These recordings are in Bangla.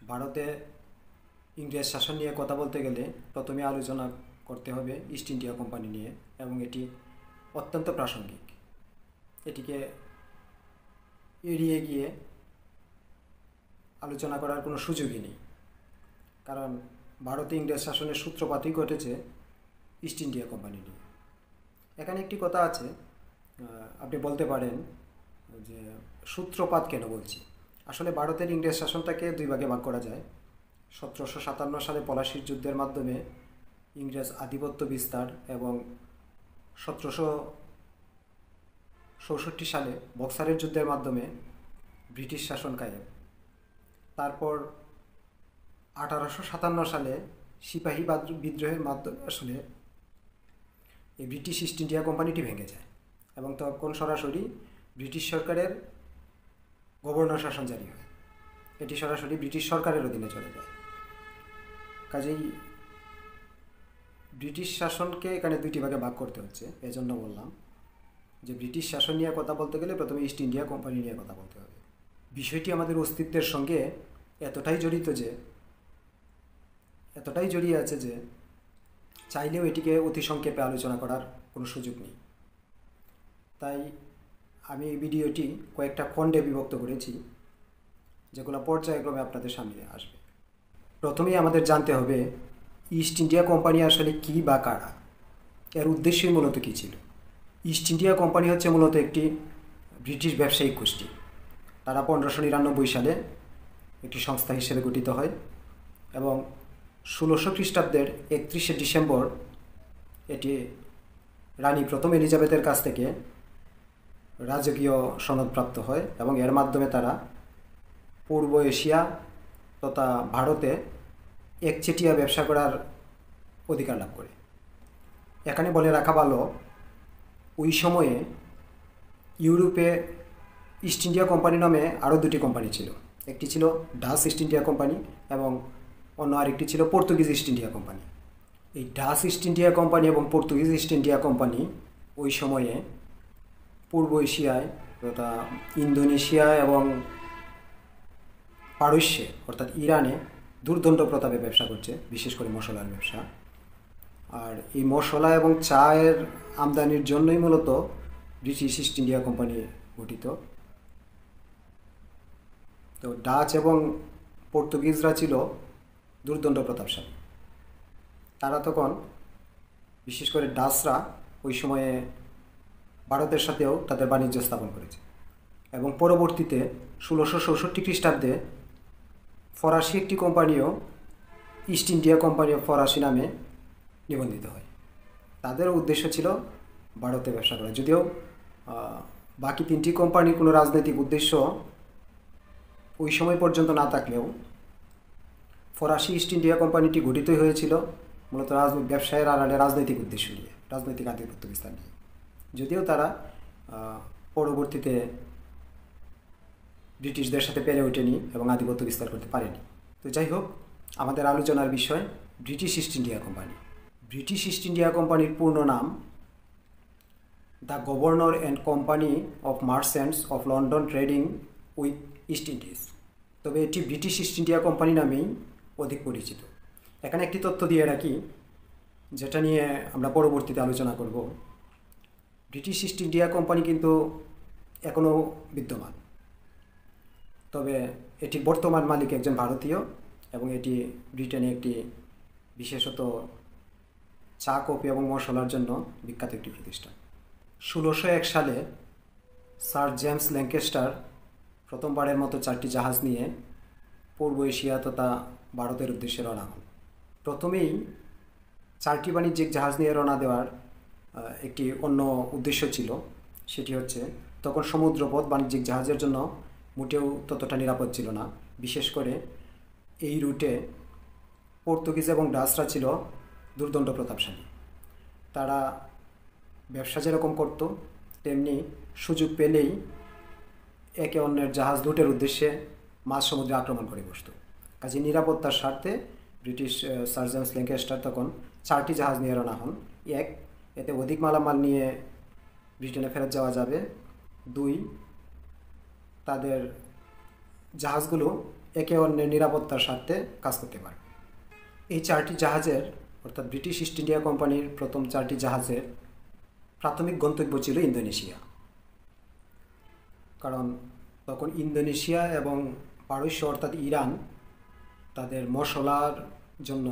ভারতে ইংরেজ শাসন নিয়ে কথা বলতে গেলে প্রথমে আলোচনা করতে হবে ইস্ট ইন্ডিয়া কোম্পানি নিয়ে, এবং এটি অত্যন্ত প্রাসঙ্গিক। এটিকে এড়িয়ে গিয়ে আলোচনা করার কোনো সুযোগই নেই, কারণ ভারতে ইংরেজ শাসনের সূত্রপাতই ঘটেছে ইস্ট ইন্ডিয়া কোম্পানি নিয়ে। এখানে একটি কথা আছে, আপনি বলতে পারেন যে সূত্রপাত কেন বলছি। আসলে ভারতের ইংরেজ শাসনটাকে দুই ভাগে ভাগ করা যায়। 1757 সালে পলাশির যুদ্ধের মাধ্যমে ইংরেজ আধিপত্য বিস্তার এবং 1764 সালে বক্সারের যুদ্ধের মাধ্যমে ব্রিটিশ শাসন কায়েম। তারপর 1857 সালে সিপাহী বিদ্রোহের মাধ্যমে আসলে এই ব্রিটিশ ইস্ট ইন্ডিয়া কোম্পানিটি ভেঙে যায় এবং তখন সরাসরি ব্রিটিশ সরকারের গভর্নর শাসন জারি হয়। এটি সরাসরি ব্রিটিশ সরকারের অধীনে চলে যায়। কাজেই ব্রিটিশ শাসনকে এখানে দুইটি ভাগে ভাগ করতে হচ্ছে। এজন্য বললাম যে ব্রিটিশ শাসন নিয়ে কথা বলতে গেলে প্রথমে ইস্ট ইন্ডিয়া কোম্পানি নিয়ে কথা বলতে হবে। বিষয়টি আমাদের অস্তিত্বের সঙ্গে এতটাই জড়িয়ে আছে যে চাইলেও এটিকে অতি সংক্ষেপে আলোচনা করার কোনো সুযোগ নেই। তাই আমি এই ভিডিওটি কয়েকটা খণ্ডে বিভক্ত করেছি, যেগুলো পর্যায়ক্রমে আপনাদের সামনে আসবে। প্রথমেই আমাদের জানতে হবে ইস্ট ইন্ডিয়া কোম্পানি আসলে কী বা কারা, এর উদ্দেশ্যই মূলত কী ছিল। ইস্ট ইন্ডিয়া কোম্পানি হচ্ছে মূলত একটি ব্রিটিশ ব্যবসায়িক গোষ্ঠী। তারা 1599 সালে একটি সংস্থা হিসেবে গঠিত হয় এবং 1600 খ্রিস্টাব্দের 31শে ডিসেম্বর এটি রানী প্রথম এলিজাবেথের কাছ থেকে রাজকীয় সনদপ্রাপ্ত হয় এবং এর মাধ্যমে তারা পূর্ব এশিয়া তথা ভারতে একচেটিয়া ব্যবসা করার অধিকার লাভ করে। এখানে বলে রাখা ভালো, ওই সময়ে ইউরোপে ইস্ট ইন্ডিয়া কোম্পানি নামে আরও দুটি কোম্পানি ছিল। একটি ছিল ডাচ ইস্ট ইন্ডিয়া কোম্পানি এবং অন্য আরেকটি ছিল পর্তুগিজ ইস্ট ইন্ডিয়া কোম্পানি। এই ডাচ ইস্ট ইন্ডিয়া কোম্পানি এবং পর্তুগিজ ইস্ট ইন্ডিয়া কোম্পানি ওই সময়ে পূর্ব এশিয়ায় তথা ইন্দোনেশিয়া এবং পারস্যে অর্থাৎ ইরানে দুর্দণ্ড প্রতাপে ব্যবসা করছে, বিশেষ করে মশলার ব্যবসা। আর এই মশলা এবং চায়ের আমদানির জন্যই মূলত ব্রিটিশ ইস্ট ইন্ডিয়া কোম্পানি গঠিত। তো ডাচ এবং পর্তুগিজরা ছিল দুর্দণ্ড প্রতাপশালী। তারা তখন, বিশেষ করে ডাচরা, ওই সময়ে ভারতের সাথেও তাদের বাণিজ্য স্থাপন করেছে এবং পরবর্তীতে 1664 খ্রিস্টাব্দে ফরাসি একটি কোম্পানিও ইস্ট ইন্ডিয়া কোম্পানি অফ ফরাসি নামে নিবন্ধিত হয়। তাদের উদ্দেশ্য ছিল ভারতে ব্যবসা করা, যদিও বাকি তিনটি কোম্পানির কোনো রাজনৈতিক উদ্দেশ্য ওই সময় পর্যন্ত না থাকলেও ফরাসি ইস্ট ইন্ডিয়া কোম্পানিটি গঠিতই হয়েছিল মূলত ব্যবসায়ের আড়ালে রাজনৈতিক উদ্দেশ্য নিয়ে, রাজনৈতিক আধিপত্য বিস্তার নিয়ে, যদিও তারা পরবর্তীতে ব্রিটিশদের সাথে পেরে ওঠেনি এবং আধিপত্য বিস্তার করতে পারেনি। তো যাই হোক, আমাদের আলোচনার বিষয় British East India company. British East India কোম্পানির পূর্ণ নাম the governor and company of merchants of London trading with east Indies. তবে এটি ব্রিটিশ ইস্ট ইন্ডিয়া কোম্পানি নামেই অধিক পরিচিত। এখানে একটি তথ্য দিয়ে রাখি, যেটা নিয়ে আমরা পরবর্তীতে আলোচনা করব। ব্রিটিশ ইস্ট ইন্ডিয়া কোম্পানি কিন্তু এখনও বিদ্যমান, তবে এটির বর্তমান মালিক একজন ভারতীয় এবং এটি ব্রিটেনে একটি বিশেষত চা, কফি এবং মশলার জন্য বিখ্যাত একটি প্রতিষ্ঠান। 1601 সালে স্যার জেমস ল্যাঙ্কেস্টার প্রথমবারের মতো 4টি জাহাজ নিয়ে পূর্ব এশিয়া তথা ভারতের উদ্দেশ্যে রওনা হন। প্রথমেই 4টি বাণিজ্যিক জাহাজ নিয়ে রওনা দেওয়ার একটি অন্য উদ্দেশ্য ছিল, সেটি হচ্ছে তখন সমুদ্রপথ বাণিজ্যিক জাহাজের জন্য মোটেও ততটা নিরাপদ ছিল না। বিশেষ করে এই রুটে পর্তুগিজ এবং ডাচরা ছিল দুর্দণ্ড প্রতাপশালী। তারা ব্যবসা যেরকম করত, তেমনি সুযোগ পেলেই একে অন্যের জাহাজ লুটের উদ্দেশ্যে মাঝ সমুদ্রে আক্রমণ করে বসত। কাজে নিরাপত্তার স্বার্থে ব্রিটিশ স্যার জেমস ল্যাঙ্কেস্টার তখন 4টি জাহাজ নিয়ে রওনা হন। 1, এতে অধিক মালামাল নিয়ে ব্রিটেনে ফেরত যাওয়া যাবে। 2, তাদের জাহাজগুলো একে অন্যের নিরাপত্তার স্বার্থে কাজ করতে পারবে। এই 4টি জাহাজের অর্থাৎ ব্রিটিশ ইস্ট ইন্ডিয়া কোম্পানির প্রথম 4টি জাহাজের প্রাথমিক গন্তব্য ছিল ইন্দোনেশিয়া। কারণ তখন ইন্দোনেশিয়া এবং পারস্য অর্থাৎ ইরান তাদের মশলার জন্য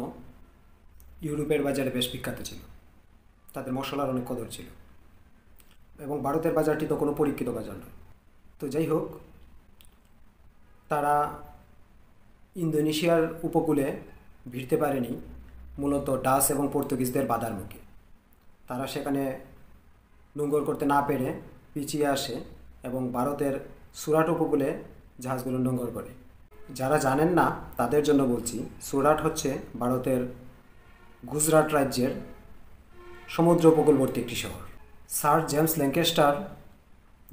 ইউরোপের বাজারে বেশ বিখ্যাত ছিল, তাদের মশলার অনেক কদর ছিল এবং ভারতের বাজারটি তো কোনো পরীক্ষিত বাজার নয়। তো যাই হোক, তারা ইন্দোনেশিয়ার উপকূলে ভিড়তে পারেনি মূলত ডাচ এবং পর্তুগিজদের বাধার মুখে। তারা সেখানে নোঙ্গর করতে না পেরে পিছিয়ে আসে এবং ভারতের সুরাট উপকূলে জাহাজগুলো নোঙ্গর করে। যারা জানেন না তাদের জন্য বলছি, সুরাট হচ্ছে ভারতের গুজরাট রাজ্যের সমুদ্র উপকূলবর্তী একটি শহর। স্যার জেমস ল্যাঙ্কেস্টার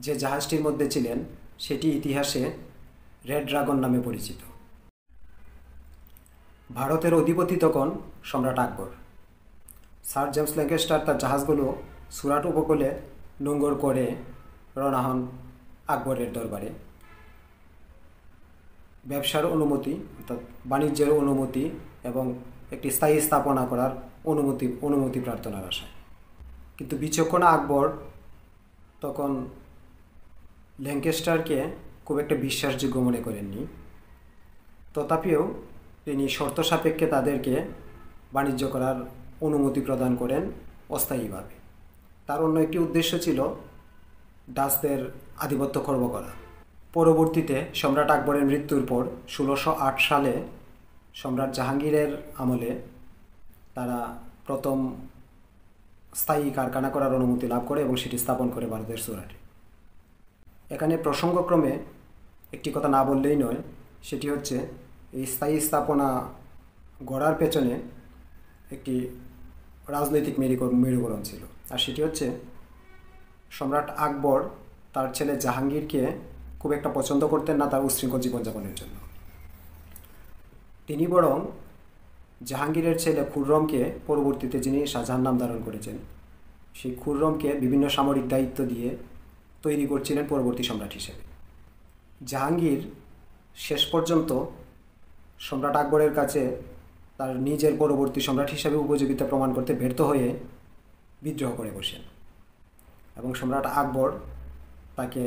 যে জাহাজটির মধ্যে ছিলেন সেটি ইতিহাসে রেড ড্রাগন নামে পরিচিত। ভারতের অধিপতি তখন সম্রাট আকবর। স্যার জেমস ল্যাঙ্কেস্টার তার জাহাজগুলো সুরাট উপকূলে নোঙ্গর করে রওনা হন আকবরের দরবারে ব্যবসার অনুমতি অর্থাৎ বাণিজ্যের অনুমতি এবং একটি স্থায়ী স্থাপনা করার অনুমতি প্রার্থনার আশায়। কিন্তু বিচক্ষণ আকবর তখন ল্যাঙ্কেস্টারকে খুব একটা বিশ্বাসযোগ্য মনে করেননি। তথাপিও তিনি শর্ত সাপেক্ষে তাদেরকে বাণিজ্য করার অনুমতি প্রদান করেন অস্থায়ীভাবে। তার অন্য একটি উদ্দেশ্য ছিল ডাচদের আধিপত্য খর্ব করা। পরবর্তীতে সম্রাট আকবরের মৃত্যুর পর 1608 সালে সম্রাট জাহাঙ্গীরের আমলে তারা প্রথম স্থায়ী কারখানা করার অনুমতি লাভ করে এবং সেটি স্থাপন করে ভারতের সুরাটে। এখানে প্রসঙ্গক্রমে একটি কথা না বললেই নয়, সেটি হচ্ছে এই স্থায়ী স্থাপনা গড়ার পেছনে একটি রাজনৈতিক মেরুকরণ ছিল, আর সেটি হচ্ছে সম্রাট আকবর তার ছেলে জাহাঙ্গীরকে খুব একটা পছন্দ করতেন না তার উচ্ছৃঙ্খল জীবনযাপনের জন্য। তিনি বরং জাহাঙ্গীরের ছেলে খুররমকে, পরবর্তীতে যিনি শাহজাহান নাম ধারণ করেছেন, সেই খুররমকে বিভিন্ন সামরিক দায়িত্ব দিয়ে তৈরি করছিলেন পরবর্তী সম্রাট হিসেবে। জাহাঙ্গীর শেষ পর্যন্ত সম্রাট আকবরের কাছে তার নিজের পরবর্তী সম্রাট হিসেবে উপযোগিতা প্রমাণ করতে ব্যর্থ হয়ে বিদ্রোহ করে বসেন এবং সম্রাট আকবর তাকে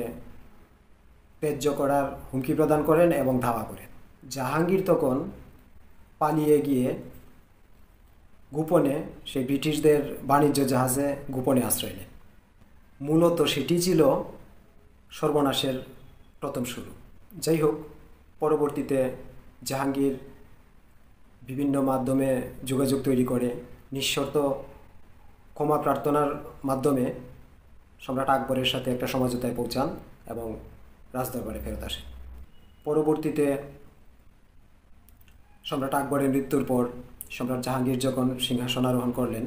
ত্যায্য করার হুমকি প্রদান করেন এবং ধাওয়া করেন। জাহাঙ্গীর তখন পালিয়ে গিয়ে গোপনে সেই ব্রিটিশদের বাণিজ্য জাহাজে গোপনে আশ্রয় নেন। মূলত সেটি ছিল সর্বনাশের প্রথম শুরু। যাই হোক, পরবর্তীতে জাহাঙ্গীর বিভিন্ন মাধ্যমে যোগাযোগ তৈরি করে নিঃশর্ত ক্ষমা প্রার্থনার মাধ্যমে সম্রাট আকবরের সাথে একটা সমঝোতায় পৌঁছান এবং রাজদরবারে ফেরত আসেন। পরবর্তীতে সম্রাট আকবরের মৃত্যুর পর সম্রাট জাহাঙ্গীর যখন সিংহাসন আরোহণ করলেন,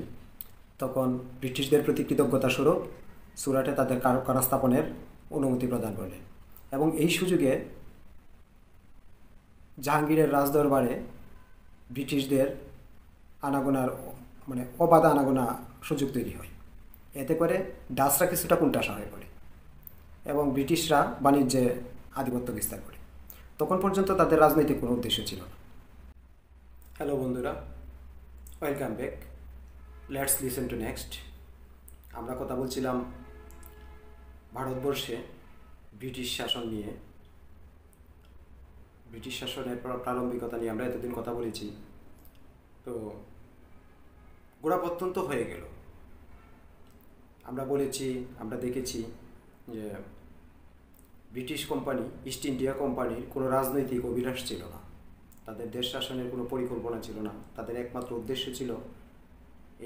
তখন ব্রিটিশদের প্রতি কৃতজ্ঞতা স্বরূপ সুরাটে তাদের কারখানা স্থাপনের অনুমতি প্রদান করলেন এবং এই সুযোগে জাহাঙ্গীরের রাজদরবারে ব্রিটিশদের আনাগোনার অবাধ আনাগোনা সুযোগ তৈরি হয়। এতে করে ডাচরা কিছুটা কোণঠাসা হয়ে পড়ে এবং ব্রিটিশরা বাণিজ্যে আধিপত্য বিস্তার করে। তখন পর্যন্ত তাদের রাজনৈতিক কোনো উদ্দেশ্য ছিল না। হ্যালো বন্ধুরা, welcome back. Let's listen to next. আমরা কথা বলছিলাম ভারতবর্ষে ব্রিটিশ শাসন নিয়ে। ব্রিটিশ শাসনের প্রারম্ভিকতা নিয়ে আমরা এতদিন কথা বলেছি। তো গোড়াপত্তন তো হয়ে গেল। আমরা বলেছি, আমরা দেখেছি যে ব্রিটিশ কোম্পানি, ইস্ট ইন্ডিয়া কোম্পানির কোনো রাজনৈতিক অভিলাষ ছিল না, তাদের দেশ শাসনের কোনো পরিকল্পনা ছিল না। তাদের একমাত্র উদ্দেশ্য ছিল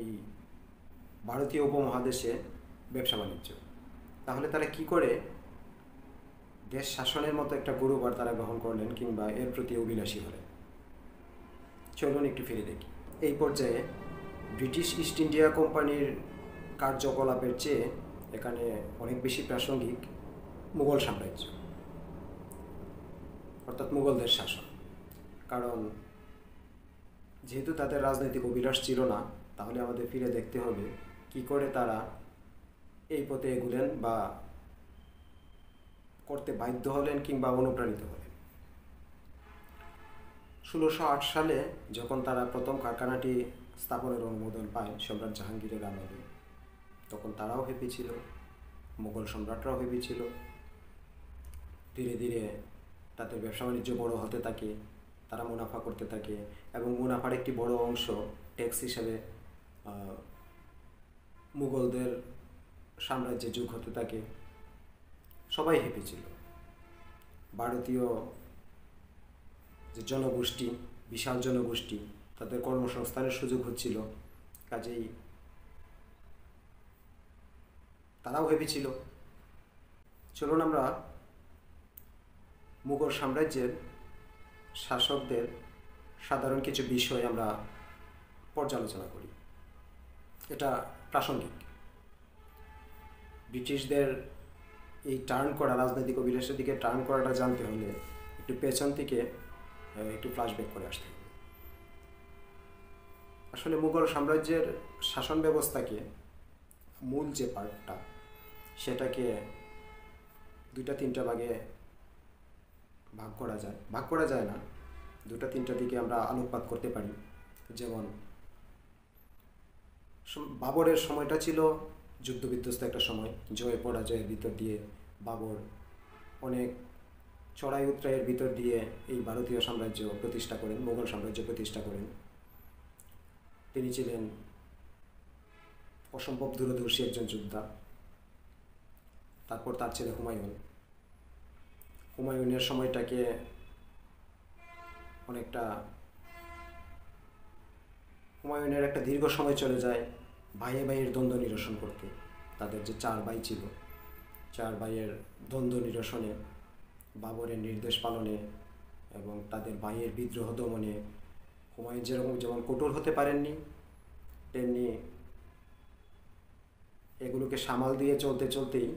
এই ভারতীয় উপমহাদেশে ব্যবসা বাণিজ্য। তাহলে তারা কি করে দেশ শাসনের মতো একটা গুরুবার তারা গ্রহণ করলেন কিংবা এর প্রতি অভিলাষী হলেন? চলুন একটু ফিরে দেখি। এই পর্যায়ে ব্রিটিশ ইস্ট ইন্ডিয়া কোম্পানির কার্যকলাপের চেয়ে এখানে অনেক বেশি প্রাসঙ্গিক মুঘল সাম্রাজ্য, অর্থাৎ মুঘলদের শাসন। কারণ যেহেতু তাদের রাজনৈতিক অভিলাষ ছিল না, তাহলে আমাদের ফিরে দেখতে হবে কি করে তারা এই পথে এগুলেন বা করতে বাধ্য হলেন কিংবা অনুপ্রাণিত হলেন। 1608 সালে যখন তারা প্রথম কারখানাটি স্থাপনের অনুমোদন পায় সম্রাট জাহাঙ্গীরের আমলে, তখন তারাও হ্যাপি ছিল, মুঘল সম্রাটরাও হ্যাপি ছিল। ধীরে ধীরে তাদের ব্যবসা বাণিজ্য বড় হতে থাকে, তারা মুনাফা করতে থাকে এবং মুনাফার একটি বড় অংশ ট্যাক্স হিসেবে মুঘলদের সাম্রাজ্যে যোগ হতে থাকে। সবাই হ্যাপি ছিল। ভারতীয় যে জনগোষ্ঠী, বিশাল জনগোষ্ঠী, তাদের কর্মসংস্থানের সুযোগ হচ্ছিল, কাজেই তারাও হ্যাপি ছিল। চলুন আমরা মুঘল সাম্রাজ্যের শাসকদের সাধারণ কিছু বিষয় আমরা পর্যালোচনা করি। এটা প্রাসঙ্গিক। ব্রিটিশদের এই টার্ন করা, রাজনৈতিক অভিলাষের দিকে টার্ন করাটা জানতে হলে একটু পেছন থেকে একটু ফ্ল্যাশব্যাক করে আসতে হবে। আসলে মুঘল সাম্রাজ্যের শাসন ব্যবস্থাকে, মূল যে পার্টটা, সেটাকে দুইটা তিনটা ভাগে ভাগ করা যায় না, দুটা তিনটা দিকে আমরা আলোকপাত করতে পারি। যেমন বাবরের সময়টা ছিল যুদ্ধবিধ্বস্ত একটা সময়। জয় পরাজয়ের ভিতর দিয়ে বাবর অনেক চড়াই উতরাইয়ের ভিতর দিয়ে এই ভারতীয় সাম্রাজ্য প্রতিষ্ঠা করেন, মুঘল সাম্রাজ্য প্রতিষ্ঠা করেন। তিনি ছিলেন অসম্ভব দূরদর্শী একজন যোদ্ধা। তারপর তার ছেলে হুমায়ুনের সময়টাকে হুমায়ুনের একটা দীর্ঘ সময় চলে যায় ভাইয়ে ভাইয়ের দ্বন্দ্ব নিরসন করতে। তাদের যে 4 ভাই ছিল, 4 ভাইয়ের দ্বন্দ্ব নিরসনে, বাবরের নির্দেশ পালনে এবং তাদের ভাইয়ের বিদ্রোহ দমনে হুমায়ুন যেমন কঠোর হতে পারেননি, তেমনি এগুলোকে সামাল দিয়ে চলতেই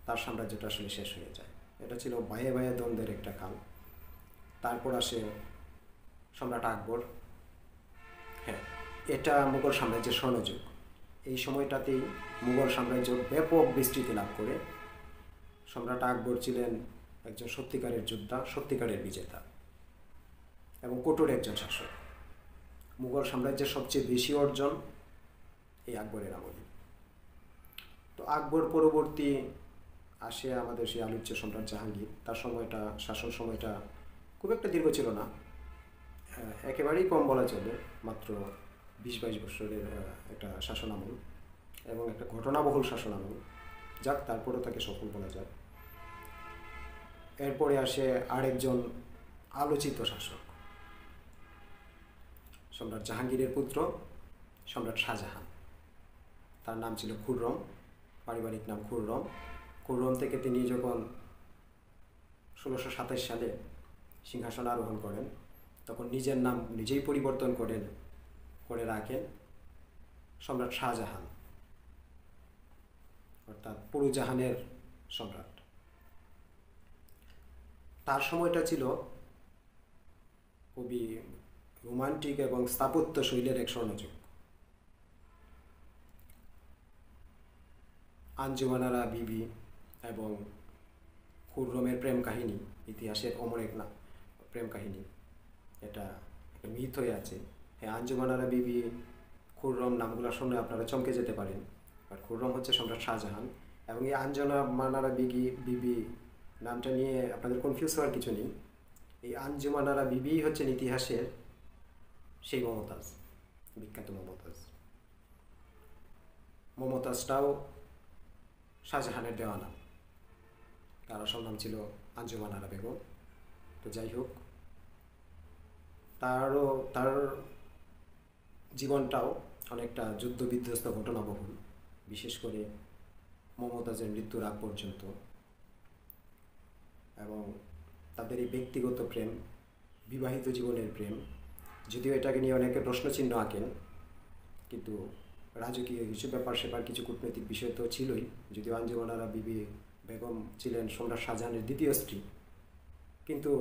তার সাম্রাজ্যটা আসলে শেষ হয়ে যায়। এটা ছিল ভাইয়ে ভাইয়ে দ্বন্দ্বের একটা কাল। তারপর আসে সম্রাট আকবর। হ্যাঁ, এটা মুঘল সাম্রাজ্যের স্বর্ণযুগ। এই সময়টাতেই মুঘল সাম্রাজ্য ব্যাপক বিস্তৃতি লাভ করে। সম্রাট আকবর ছিলেন একজন সত্যিকারের যোদ্ধা, সত্যিকারের বিজেতা এবং কঠোর একজন শাসক। মুঘল সাম্রাজ্যের সবচেয়ে বেশি অর্জন এই আকবরের আমলে। তো আকবর পরবর্তী আসে আমাদের সেই আলোচ্য সম্রাট জাহাঙ্গীর। তার শাসন সময়টা খুব একটা দীর্ঘ ছিল না, একেবারেই কম বলা চলে, মাত্র 20-22 বছরের একটা শাসন আমল এবং একটা ঘটনাবহুল শাসন আমল। যাক, তারপরেও তাকে সফল বলা যায়। এরপরে আসে আরেকজন আলোচিত শাসক, সম্রাট জাহাঙ্গীরের পুত্র সম্রাট শাহজাহান। তার নাম ছিল খুররম, পারিবারিক নাম খুররম। খুররম থেকে তিনি যখন 1627 সালে সিংহাসন আরোহণ করেন, তখন নিজের নাম নিজেই পরিবর্তন করে রাখেন সম্রাট শাহজাহান, অর্থাৎ পুরুজাহানের সম্রাট। তার সময়টা ছিল খুবই রোমান্টিক এবং স্থাপত্য শৈলের এক স্বর্ণযুগ। আঞ্জুমানারা বিবি এবং খুররমের প্রেম কাহিনী ইতিহাসের অমর এক প্রেম কাহিনী, এটা একটা মিথ হয়ে আছে। হ্যাঁ, আঞ্জুমানারা বিবি, খুররম নামগুলো শুনে আপনারা চমকে যেতে পারেন, আর খুররম হচ্ছে সম্রাট শাহজাহান। এবং এই আঞ্জুমানারা বিবি নামটা নিয়ে আপনাদের কনফিউজ হওয়ার কিছু নেই। এই আঞ্জুমানারা বিবি হচ্ছেন ইতিহাসের সেই মমতাজ, বিখ্যাত মমতাজটাও শাহজাহানের দেওয়া নাম, তার আসল নাম ছিল আঞ্জুমানারা বেগম। তো যাই হোক, তার জীবনটাও অনেকটা যুদ্ধ বিধ্বস্ত ঘটনাবহুল, বিশেষ করে মমতাজের মৃত্যুর আগ পর্যন্ত। এবং তাদের এই ব্যক্তিগত প্রেম, বিবাহিত জীবনের প্রেম, যদিও এটাকে নিয়ে অনেকে প্রশ্নচিহ্ন আঁকেন, কিন্তু রাজকীয় কিছু ব্যাপার কিছু কূটনৈতিক বিষয় তো ছিলই। যদিও আঞ্জুমানারা বিবি বেগম ছিলেন সম্রাট শাহজাহানের দ্বিতীয় স্ত্রী, কিন্তু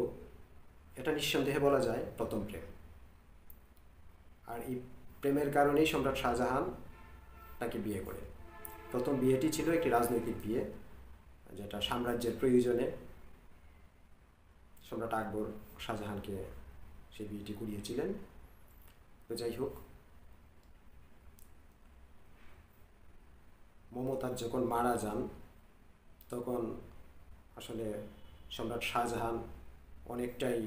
এটা নিঃসন্দেহে বলা যায় প্রথম প্রেম। আর এই প্রেমের কারণেই সম্রাট শাহজাহান তাকে বিয়ে করে। প্রথম বিয়েটি ছিল একটি রাজনৈতিক বিয়ে, যেটা সাম্রাজ্যের প্রয়োজনে সম্রাট আকবর শাহজাহানকে সে বিয়েটি করিয়েছিলেন। তো যাই হোক, মমতাজ যখন মারা যান তখন আসলে সম্রাট শাহজাহান অনেকটাই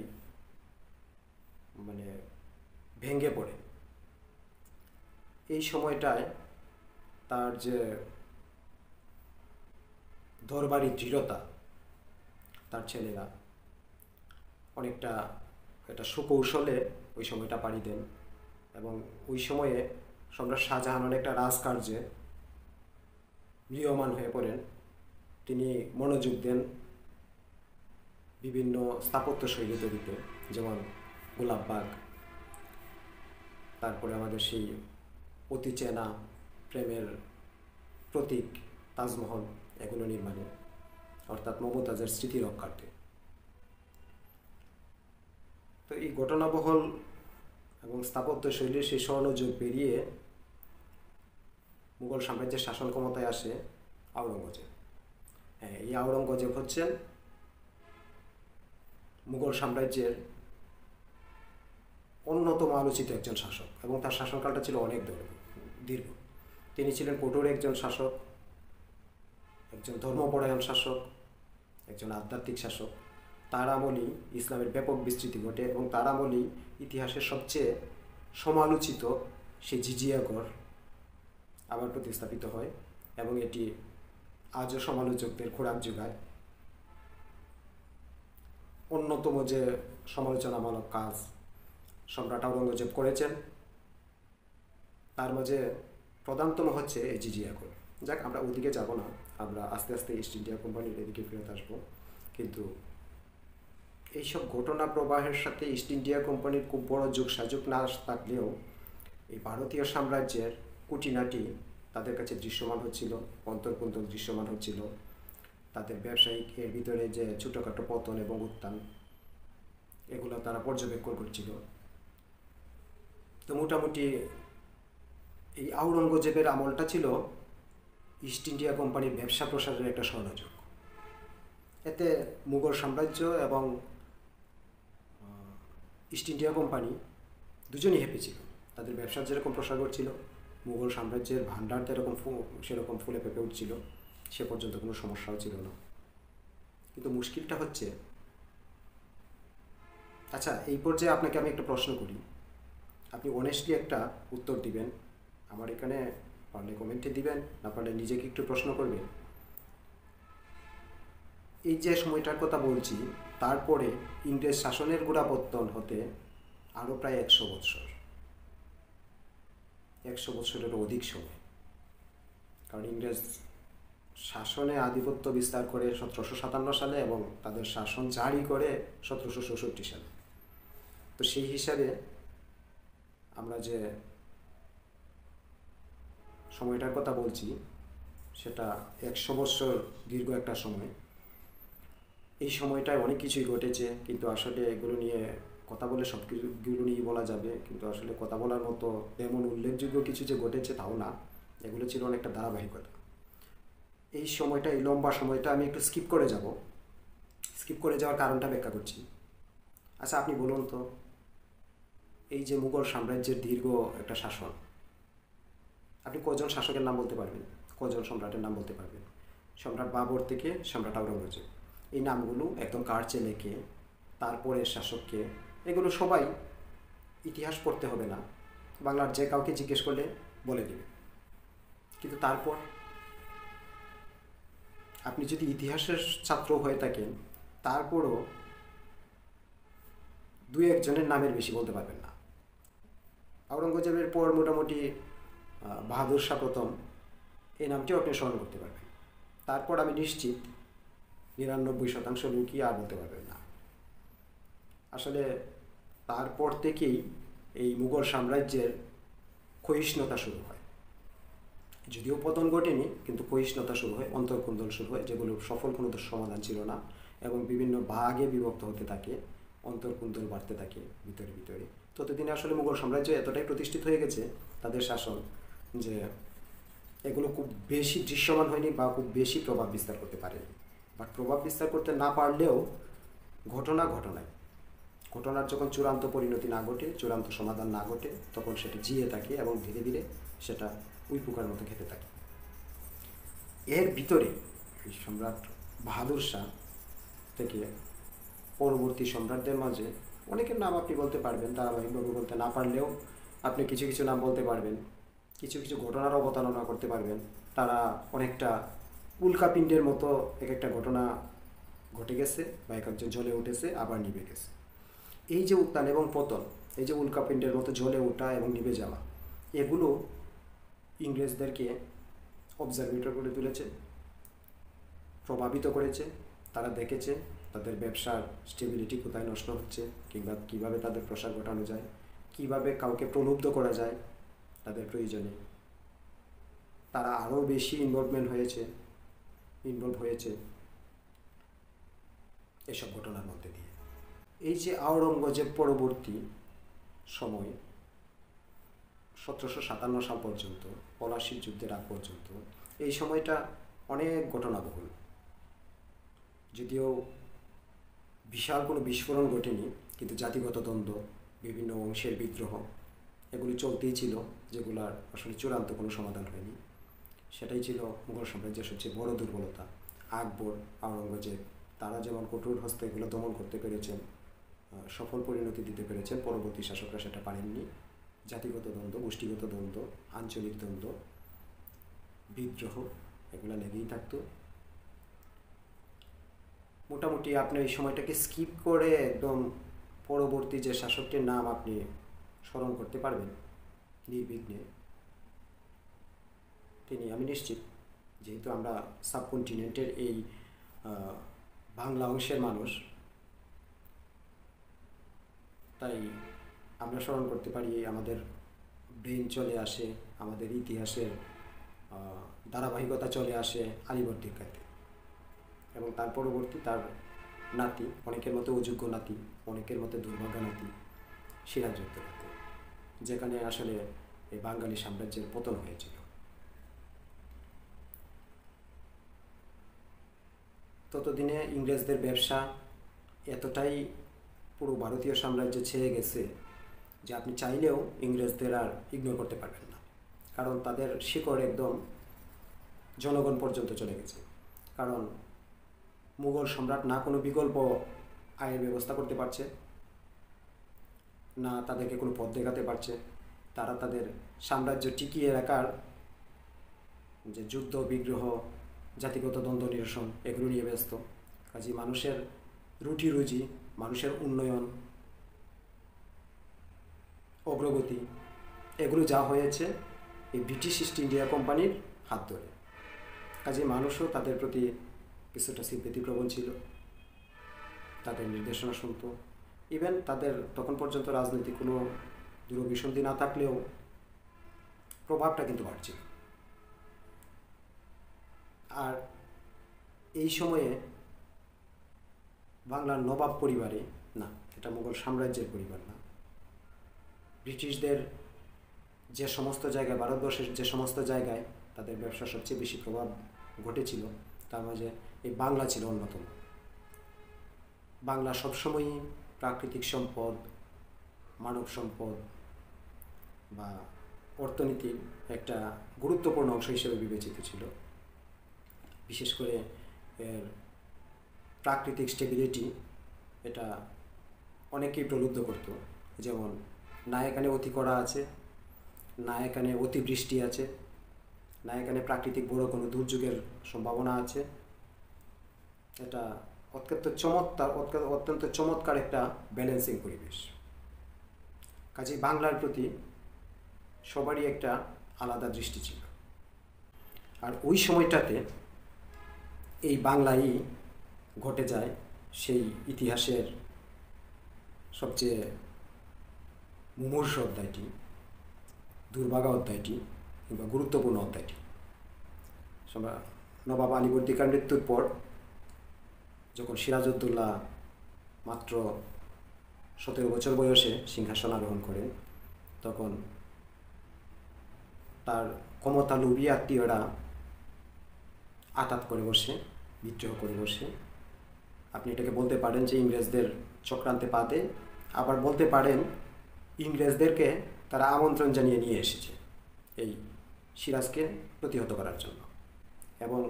মানে ভেঙে পড়ে। এই সময়টায় তার যে দরবারি দৃঢ়তা, তার ছেলেরা অনেকটা একটা সুকৌশলে ওই সময়টা পাড়ি দেন এবং ওই সময়ে সম্রাট শাহজাহান অনেকটা রাজকার্যে ম্রিয়মান হয়ে পড়েন। তিনি মনোযোগ দেন বিভিন্ন স্থাপত্য শৈলী তৈরিতে, যেমন গোলাপবাগ, তারপরে আমাদের সেই অতি চেনা প্রেমের প্রতীক তাজমহল, এগুলো নির্মাণে, অর্থাৎ মমতাজের স্মৃতি রক্ষার্থে। তো এই ঘটনাবহুল এবং স্থাপত্য শৈলীর সেই স্বর্ণযুগ পেরিয়ে মুঘল সাম্রাজ্যের শাসন ক্ষমতায় আসে আওরঙ্গজেব। হ্যাঁ, এই আওরঙ্গজেব হচ্ছেন মুঘল সাম্রাজ্যের অন্যতম আলোচিত একজন শাসক এবং তার শাসনকালটা ছিল অনেক দীর্ঘ। তিনি ছিলেন কঠোর একজন শাসক, একজন ধর্মপরায়ণ শাসক, একজন আধ্যাত্মিক শাসক। তার আমলেই ইসলামের ব্যাপক বিস্তৃতি ঘটে এবং তার আমলেই ইতিহাসের সবচেয়ে সমালোচিত সেই জিজিয়াগড় আবার প্রতিস্থাপিত হয় এবং এটি আজও সমালোচকদের খোরাক যোগায়। অন্যতম যে সমালোচনামূলক কাজ সম্রাট আওরঙ্গজেব করেছেন তার মাঝে প্রধানতম হচ্ছে এই জিজিয়াগড়। যাক, আমরা ওদিকে যাব না, আমরা আস্তে আস্তে ইস্ট ইন্ডিয়া কোম্পানির এদিকে ফেরত আসবো। কিন্তু এইসব ঘটনা প্রবাহের সাথে ইস্ট ইন্ডিয়া কোম্পানির খুব বড় যোগসাযোগ না থাকলেও এই ভারতীয় সাম্রাজ্যের কুটিনাটি তাদের কাছে দৃশ্যমান হচ্ছিল, অন্তর্কুন্তল দৃশ্যমান হচ্ছিল। তাদের ব্যবসায়িক এর ভিতরে যে ছোটোখাটো পতন এবং উত্থান, এগুলো তারা পর্যবেক্ষণ করছিল। তো মোটামুটি এই আওরঙ্গজেবের আমলটা ছিল ইস্ট ইন্ডিয়া কোম্পানির ব্যবসা প্রসারের একটা স্বর্ণযুগ। এতে মুঘল সাম্রাজ্য এবং ইস্ট ইন্ডিয়া কোম্পানি দুজনই হ্যাপি ছিল। তাদের ব্যবসার যেরকম প্রসার ঘটছিল, মুঘল সাম্রাজ্যের ভাণ্ডার সেরকম ফুলে পেঁপে উঠছিল, সে পর্যন্ত কোনো সমস্যাও ছিল না। কিন্তু মুশকিলটা হচ্ছে, আচ্ছা এই পর্যায়ে আপনাকে আমি একটা প্রশ্ন করি, আপনি অনেস্টলি একটা উত্তর দিবেন। আমার এখানে পারলে কমেন্টে দিবেন, না পারলে নিজেকে একটু প্রশ্ন করবেন। এই যে সময়টার কথা বলছি, তারপরে ইংরেজ শাসনের গোড়াপত্তন হতে আরও প্রায় 100 বছর, 100 বছরেরও অধিক সময়। কারণ ইংরেজ শাসনে আধিপত্য বিস্তার করে 1757 সালে এবং তাদের শাসন জারি করে 1764 সালে। তো সেই হিসাবে আমরা যে সময়টার কথা বলছি সেটা 100 বছর দীর্ঘ একটা সময়। এই সময়টায় অনেক কিছুই ঘটেছে, কিন্তু আসলে এগুলো নিয়ে কথা বলে সব কিছুগুলো নিয়ে বলা যাবে, কিন্তু আসলে কথা বলার মতো তেমন উল্লেখযোগ্য কিছু যে ঘটেছে তাও না। এগুলো ছিল অনেকটা ধারাবাহিকতা। এই সময়টা, এই লম্বা সময়টা আমি একটু স্কিপ করে যাওয়ার কারণটা ব্যাখ্যা করছি। আচ্ছা আপনি বলুন তো, এই যে মুঘল সাম্রাজ্যের দীর্ঘ একটা শাসন, আপনি কজন শাসকের নাম বলতে পারবেন, কজন সম্রাটের নাম বলতে পারবেন? সম্রাট বাবর থেকে সম্রাট আওরঙ্গজেব, এই নামগুলো একদম কার্চে লেখে তারপরের শাসককে, এগুলো সবাই ইতিহাস পড়তে হবে না, বাংলার যে কাউকে জিজ্ঞেস করলে বলে দেবে। কিন্তু তারপর আপনি যদি ইতিহাসের ছাত্র হয়ে থাকেন, তারপরও 2-1 জনের নামের বেশি বলতে পারবেন না। আওরঙ্গজেবের পর মোটামুটি বাহাদুর শাহ প্রথম, এই নামটিও আপনি স্মরণ করতে পারবেন। তারপর আমি নিশ্চিত 99% লোকই আর বলতে পারবেন না। আসলে তারপর থেকেই এই মুঘল সাম্রাজ্যের ক্ষয়িষ্ণুতা শুরু হয়। যদিও পতন ঘটেনি, কিন্তু ক্ষয়িষ্ণুতা শুরু হয়, অন্তর্কুন্দল শুরু হয়, যেগুলো সফল কোনো সমাধান ছিল না এবং বিভিন্ন ভাগে বিভক্ত হতে থাকে, অন্তর্কুন্দল বাড়তে থাকে ভিতরে ভিতরে। ততদিনে আসলে মুঘল সাম্রাজ্য এতটাই প্রতিষ্ঠিত হয়ে গেছে তাদের শাসন, যে এগুলো খুব বেশি দৃশ্যমান হয়নি বা খুব বেশি প্রভাব বিস্তার করতে পারেনি। বাট প্রভাব বিস্তার করতে না পারলেও ঘটনায় ঘটনার যখন চূড়ান্ত পরিণতি না ঘটে, চূড়ান্ত সমাধান না ঘটে, তখন সেটা জিয়ে থাকে এবং ধীরে ধীরে সেটা উইপোকার মতো খেতে থাকে। এর ভিতরে এই সম্রাট বাহাদুর শাহ থেকে পরবর্তী সম্রাটদের মাঝে অনেকের নাম আপনি বলতে পারবেন, ধারাবাহিকভাবে বলতে না পারলেও আপনি কিছু কিছু নাম বলতে পারবেন, কিছু কিছু ঘটনার অবতারণা করতে পারবেন। তারা অনেকটা উল্কাপিণ্ডের মতো এক একটা ঘটনা ঘটে গেছে বা এক একজন জ্বলে উঠেছে আবার নিভে গেছে। এই যে উত্থান এবং পতন, এই যে উল্কাপিণ্ডের মতো জ্বলে ওঠা এবং নিভে যাওয়া, এগুলো ইংরেজদেরকে অবজারভেটর করে তুলেছে, প্রভাবিত করেছে। তারা দেখেছে তাদের ব্যবসার স্টেবিলিটি কোথায় নষ্ট হচ্ছে, কিংবা কীভাবে তাদের প্রসার ঘটানো যায়, কিভাবে কাউকে প্রলুব্ধ করা যায় তাদের প্রয়োজনে। তারা আরও বেশি ইনভলভ হয়েছে এসব ঘটনার মধ্যে দিয়ে। এই যে আওরঙ্গজেব পরবর্তী সময় 1757 সাল পর্যন্ত, পলাশির যুদ্ধের আগ পর্যন্ত, এই সময়টা অনেক ঘটনাবহুল। যদিও বিশাল কোনো বিস্ফোরণ ঘটেনি, কিন্তু জাতিগত দ্বন্দ্ব, বিভিন্ন অংশের বিদ্রোহ, এগুলি চলতেই ছিল, যেগুলার আসলে চূড়ান্ত কোনো সমাধান হয়নি। সেটাই ছিল মুঘল সাম্রাজ্যের সবচেয়ে বড় দুর্বলতা। আকবর, আওরঙ্গজেব, তারা যেমন কঠোর হস্তে এগুলো দমন করতে পেরেছেন, সফল পরিণতি দিতে পেরেছেন, পরবর্তী শাসকরা সেটা পারেননি। জাতিগত দ্বন্দ্ব, গোষ্ঠীগত দ্বন্দ্ব, আঞ্চলিক দ্বন্দ্ব, বিদ্রোহ, এগুলো লেগেই থাকতো। মোটামুটি আপনি এই সময়টাকে স্কিপ করে একদম পরবর্তী যে শাসকটির নাম আপনি স্মরণ করতে পারবেন নির্বিঘ্নে, তিনি, আমি নিশ্চিত, যেহেতু আমরা সাবকন্টিনেন্টের এই বাংলা অংশের মানুষ, তাই আমরা স্মরণ করতে পারি, আমাদের ব্রেন চলে আসে, আমাদের ইতিহাসের ধারাবাহিকতা চলে আসে আলীবর্দীর কাছে, এবং তার পরবর্তী তার নাতি, অনেকের মতো অযোগ্য নাতি, অনেকের মতো দুর্ভাগা নাতি, সিরাজউদ্দৌলাতে, যেখানে আসলে এই বাঙালি সাম্রাজ্যের পতন হয়েছিল। ততদিনে ইংরেজদের ব্যবসা এতটাই পুরো ভারতীয় সাম্রাজ্যে ছেয়ে গেছে যে আপনি চাইলেও ইংরেজদের আর ইগনোর করতে পারবেন না, কারণ তাদের শিকড় একদম জনগণ পর্যন্ত চলে গেছে। কারণ মুঘল সম্রাট না কোনো বিকল্প আয়ের ব্যবস্থা করতে পারছে, না তাদেরকে কোনো পথ দেখাতে পারছে। তারা তাদের সাম্রাজ্য টিকিয়ে রাখার যে যুদ্ধ, বিগ্রহ, জাতিগত দ্বন্দ্ব নিরসন, এগুলো নিয়ে ব্যস্ত। কাজে মানুষের রুটি রুজি, মানুষের উন্নয়ন, অগ্রগতি, এগুলো যা হয়েছে এই ব্রিটিশ ইস্ট ইন্ডিয়া কোম্পানির হাত ধরে। কাজে মানুষও তাদের প্রতি কিছুটা সিম্প্যাথিপ্রবণ ছিল, তাদের নির্দেশনা শুনত। ইভেন তাদের তখন পর্যন্ত রাজনৈতিক কোনো দূরভিসন্ধি না থাকলেও প্রভাবটা কিন্তু বাড়ছিল। আর এই সময়ে বাংলার নবাব পরিবারে, না, এটা মুঘল সাম্রাজ্যের পরিবার না, ব্রিটিশদের যে সমস্ত জায়গায়, ভারতবর্ষের যে সমস্ত জায়গায় তাদের ব্যবসার সবচেয়ে বেশি প্রভাব ঘটেছিল, তার মাঝে এই বাংলা ছিল অন্যতম। বাংলা সবসময়ই প্রাকৃতিক সম্পদ, মানব সম্পদ বা অর্থনীতির একটা গুরুত্বপূর্ণ অংশ হিসেবে বিবেচিত ছিল। বিশেষ করে এর প্রাকৃতিক স্টেবিলিটি, এটা অনেকেই প্রলুব্ধ করত। যেমন না এখানে অতি কড়া আছে, না এখানে অতিবৃষ্টি আছে, না এখানে প্রাকৃতিক বড় কোনো দুর্যোগের সম্ভাবনা আছে। এটা অত্যন্ত চমৎকার একটা ব্যালেন্সিং পরিবেশ। কাজেই বাংলার প্রতি সবারই একটা আলাদা দৃষ্টি ছিল। আর ওই সময়টাতে এই বাংলায় ঘটে যায় সেই ইতিহাসের সবচেয়ে মুমূর্ষ অধ্যায়টি, দুর্ভাগা অধ্যায়টি, কিংবা গুরুত্বপূর্ণ অধ্যায়টি। নবাব আলীবর্দী খাঁর মৃত্যুর পর যখন সিরাজউদ্দৌলা মাত্র 17 বছর বয়সে সিংহাসন আরোহণ করেন, তখন তার ক্ষমতালোভী আত্মীয়রা আঘাত করে বসে, বিদ্রোহ করে বসে। আপনি এটাকে বলতে পারেন যে ইংরেজদের চক্রান্তে পা দেয় আবার বলতে পারেন ইংরেজদেরকে তারা আমন্ত্রণ জানিয়ে নিয়ে এসেছে এই সিরাজকে প্রতিহত করার জন্য। এবং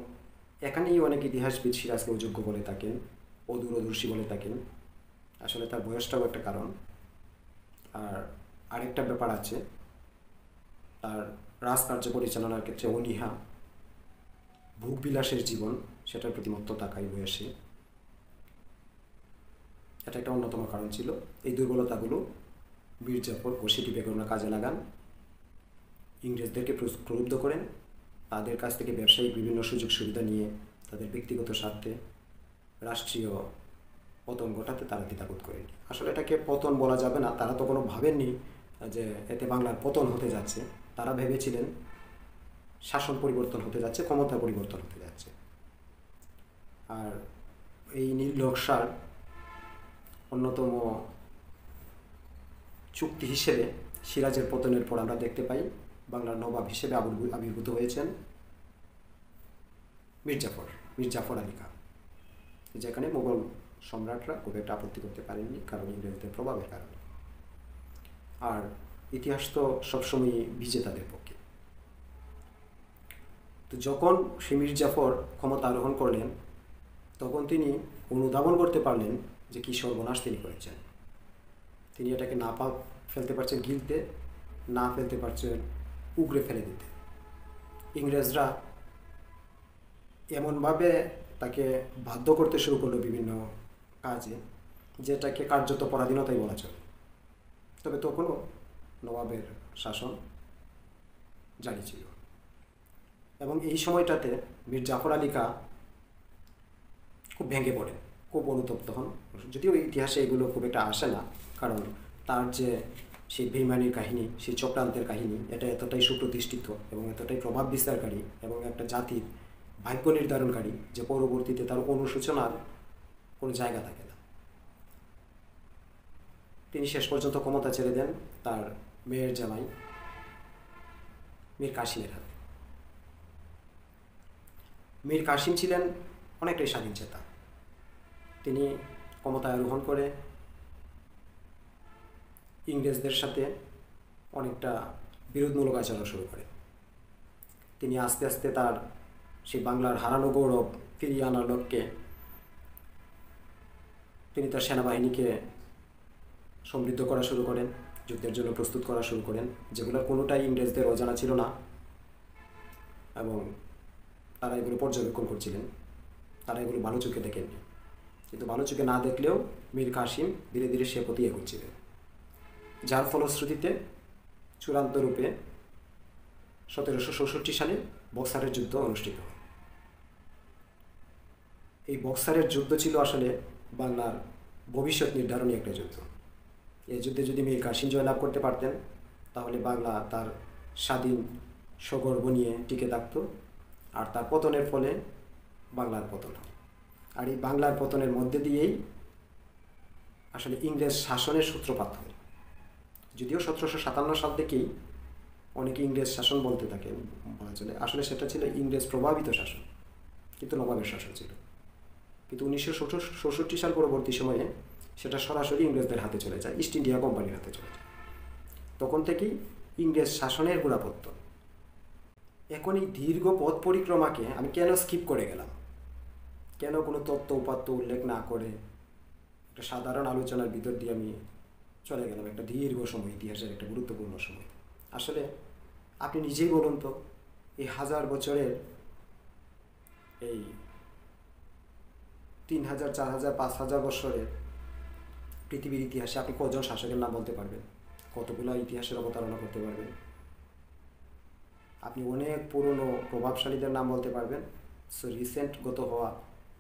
এখানেই অনেক ইতিহাসবিদ সিরাজকে অযোগ্য বলে থাকেন, অদূরদর্শী বলে থাকেন। আসলে তার বয়সটাও একটা কারণ। আর আরেকটা ব্যাপার আছে, তার রাজকার্য পরিচালনার ক্ষেত্রে অনীহা, ভোগবিলাসের জীবন, সেটার প্রতি মত্ত থাকাই বয়সে, এটা একটা অন্যতম কারণ ছিল। এই দুর্বলতাগুলো মীর জাফর ও সিটি বেগমরা কাজে লাগান, ইংরেজদেরকে প্রলুব্ধ করেন, তাদের কাছ থেকে ব্যবসায়িক বিভিন্ন সুযোগ সুবিধা নিয়ে তাদের ব্যক্তিগত স্বার্থে রাষ্ট্রীয় পতন ঘটাতে তারা দ্বিধাবোধ করেনি। আসলে এটাকে পতন বলা যাবে না, তারা তো কোনো ভাবেননি যে এতে বাংলার পতন হতে যাচ্ছে। তারা ভেবেছিলেন শাসন পরিবর্তন হতে যাচ্ছে, ক্ষমতা পরিবর্তন হতে যাচ্ছে। আর এই নীল নকশার অন্যতম চুক্তি হিসেবে সিরাজের পতনের পর আমরা দেখতে পাই বাংলার নবাব হিসেবে আবির্ভূত হয়েছেন মীর জাফর আলী খান, যেখানে মোগল সম্রাটরা খুব একটা আপত্তি করতে পারেননি, কারণ ইংরেজদের প্রভাবের কারণে। আর ইতিহাস তো সবসময় বিজেতাদের পক্ষে। তো যখন সে মীর জাফর ক্ষমতা আরোহণ করলেন, তখন তিনি অনুধাবন করতে পারলেন যে কী সর্বনাশ তিনি করেছেন। তিনি এটাকে না ফেলতে পারছেন গিলতে, না ফেলতে পারছেন উগড়ে ফেলে দিতে। ইংরেজরা এমনভাবে তাকে বাধ্য করতে শুরু করলো বিভিন্ন কাজে, যেটাকে কার্যত পরাধীনতাই বলা চলে। তবে তখনও নবাবের শাসন জারি ছিল। এবং এই সময়টাতে মীর জাফর আলী খাঁ খুব ভেঙে পড়েন, খুব অনুতপ্ত হন। যদিও ইতিহাসে এগুলো খুব একটা আসে না, কারণ তার যে সেই বেইমানির কাহিনী, সেই চক্রান্তের কাহিনী, এটা এতটাই সুপ্রতিষ্ঠিত এবং এতটাই প্রভাব বিস্তারকারী এবং একটা জাতির ভাগ্য নির্ধারণকারী যে পরবর্তীতে তার অনুশোচনার কোনো জায়গা থাকে না। তিনি শেষ পর্যন্ত ক্ষমতা ছেড়ে দেন তার মেয়ের জামাই মীর কাসিমের হাতে। মীর কাসিম ছিলেন অনেকটাই স্বাধীন চেতা। তিনি ক্ষমতায় আরোহণ করে ইংরেজদের সাথে অনেকটা বিরোধমূলক আচরণ শুরু করে। তিনি আস্তে আস্তে তার সেই বাংলার হারানো গৌরব ফিরিয়ে আনার লক্ষ্যে তিনি তার সেনাবাহিনীকে সমৃদ্ধ করা শুরু করেন, যুদ্ধের জন্য প্রস্তুত করা শুরু করেন, যেগুলোর কোনোটাই ইংরেজদের অজানা ছিল না এবং তারা এগুলো পর্যবেক্ষণ করছিলেন। তারা এগুলো ভালো চোখে দেখেননি, কিন্তু ভালো চোখে না দেখলেও মীর কাসিম ধীরে ধীরে সে পথে এগোচ্ছিলেন, যার ফলশ্রুতিতে চূড়ান্ত রূপে 1766 সালে বক্সারের যুদ্ধ অনুষ্ঠিত হয়। এই বক্সারের যুদ্ধ ছিল আসলে বাংলার ভবিষ্যৎ নির্ধারণী একটা যুদ্ধ। এই যুদ্ধে যদি মীর কাসিম জয়লাভ করতে পারতেন, তাহলে বাংলা তার স্বাধীন সগর্ব নিয়ে টিকে থাকত, আর তার পতনের ফলে বাংলার পতন হয়। আর এই বাংলার পতনের মধ্যে দিয়েই আসলে ইংরেজ শাসনের সূত্রপাত হয়। যদিও 1757 সাল থেকেই অনেকে ইংরেজ শাসন বলতে থাকে, বলা চলে, আসলে সেটা ছিল ইংরেজ প্রভাবিত শাসন, কিন্তু নবাবের শাসন ছিল। কিন্তু 1966 সাল পরবর্তী সময়ে সেটা সরাসরি ইংরেজদের হাতে চলে যায়, ইস্ট ইন্ডিয়া কোম্পানির হাতে চলে যায়। তখন থেকেই ইংরেজ শাসনের গোড়াপত্তন। এখন এই দীর্ঘ পথ পরিক্রমাকে আমি কেন স্কিপ করে গেলাম, কেন কোনো তত্ত্ব উপাত্ত উল্লেখ না করে একটা সাধারণ আলোচনার ভিতর দিয়ে আমি চলে গেলাম একটা দীর্ঘ সময়, ইতিহাসের একটা গুরুত্বপূর্ণ সময়। আসলে আপনি নিজেই বলুন তো, এই 1000 বছরের, এই 3000, 4000, 5000 বছরের পৃথিবীর ইতিহাসে আপনি কজন শাসকের নাম বলতে পারবেন? কতগুলো ইতিহাসের অবতারণা করতে পারবেন? আপনি অনেক পুরনো প্রভাবশালীদের নাম বলতে পারবেন, সো রিসেন্ট গত হওয়া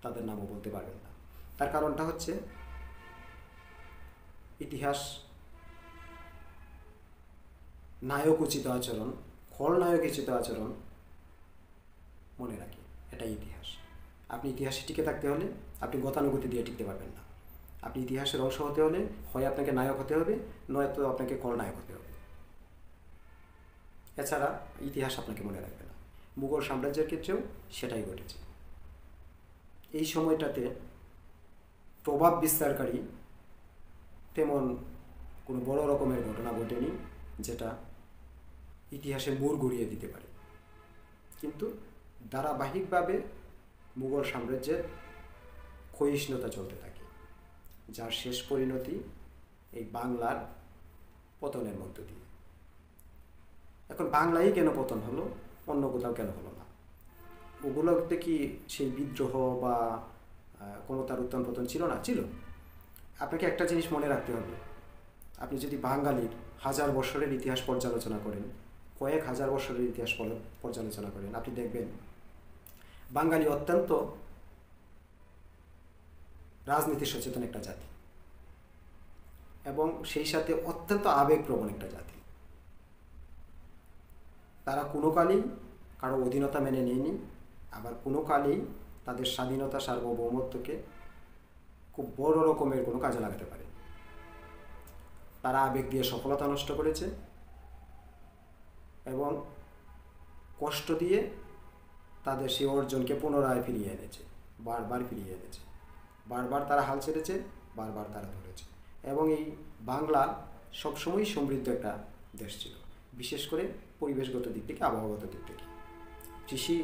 তাদের নামও বলতে পারবেন না। তার কারণটা হচ্ছে ইতিহাস নায়ক উচিত আচরণ, খলনায়ক উচিত আচরণ মনে রাখি, এটাই ইতিহাস। আপনি ইতিহাসে টিকে থাকতে হলে আপনি গতানুগতি দিয়ে টিকতে পারবেন না। আপনি ইতিহাসের অংশ হতে হলে হয় আপনাকে নায়ক হতে হবে, নয়তো আপনাকে খলনায়ক হতে হবে। এছাড়া ইতিহাস আপনাকে মনে রাখবে না। মুঘল সাম্রাজ্যের ক্ষেত্রেও সেটাই ঘটেছে। এই সময়টাতে প্রভাব বিস্তারকারী তেমন কোনো বড় রকমের ঘটনা ঘটেনি যেটা ইতিহাসে মোড় ঘুরিয়ে দিতে পারে। কিন্তু ধারাবাহিকভাবে মুঘল সাম্রাজ্যের ক্ষয়িষ্ণুতা চলতে থাকে, যার শেষ পরিণতি এই বাংলার পতনের মধ্য দিয়ে। এখন বাংলায় কেন পতন হলো, অন্য কোথাও কেন হলো না? ওগুলোতে কি সেই বিদ্রোহ বা ক্ষমতার উত্থান পতন ছিল না? ছিল। আপনাকে একটা জিনিস মনে রাখতে হবে, আপনি যদি বাঙালির হাজার বছরের ইতিহাস পর্যালোচনা করেন, কয়েক হাজার বছরের ইতিহাস পর্যালোচনা করেন, আপনি দেখবেন বাঙালি অত্যন্ত রাজনীতি সচেতন একটা জাতি এবং সেই সাথে অত্যন্ত আবেগপ্রবণ একটা জাতি। তারা কোনো কালেই কারো অধীনতা মেনে নেয়নি, আবার কোনো কালেই তাদের স্বাধীনতা সার্বভৌমত্বকে খুব বড় রকমের কোনো কাজে লাগাতে পারে। তারা আবেগ দিয়ে সফলতা নষ্ট করেছে এবং কষ্ট দিয়ে তাদের সেই অর্জনকে পুনরায় ফিরিয়ে এনেছে, বারবার ফিরিয়ে এনেছে। বারবার তারা হাল ছেড়েছে, বারবার তারা ধরেছে। এবং এই বাংলা সবসময়ই সমৃদ্ধ একটা দেশ ছিল, বিশেষ করে পরিবেশগত দিক থেকে, আবহাওয়াগত দিক থেকে। কৃষি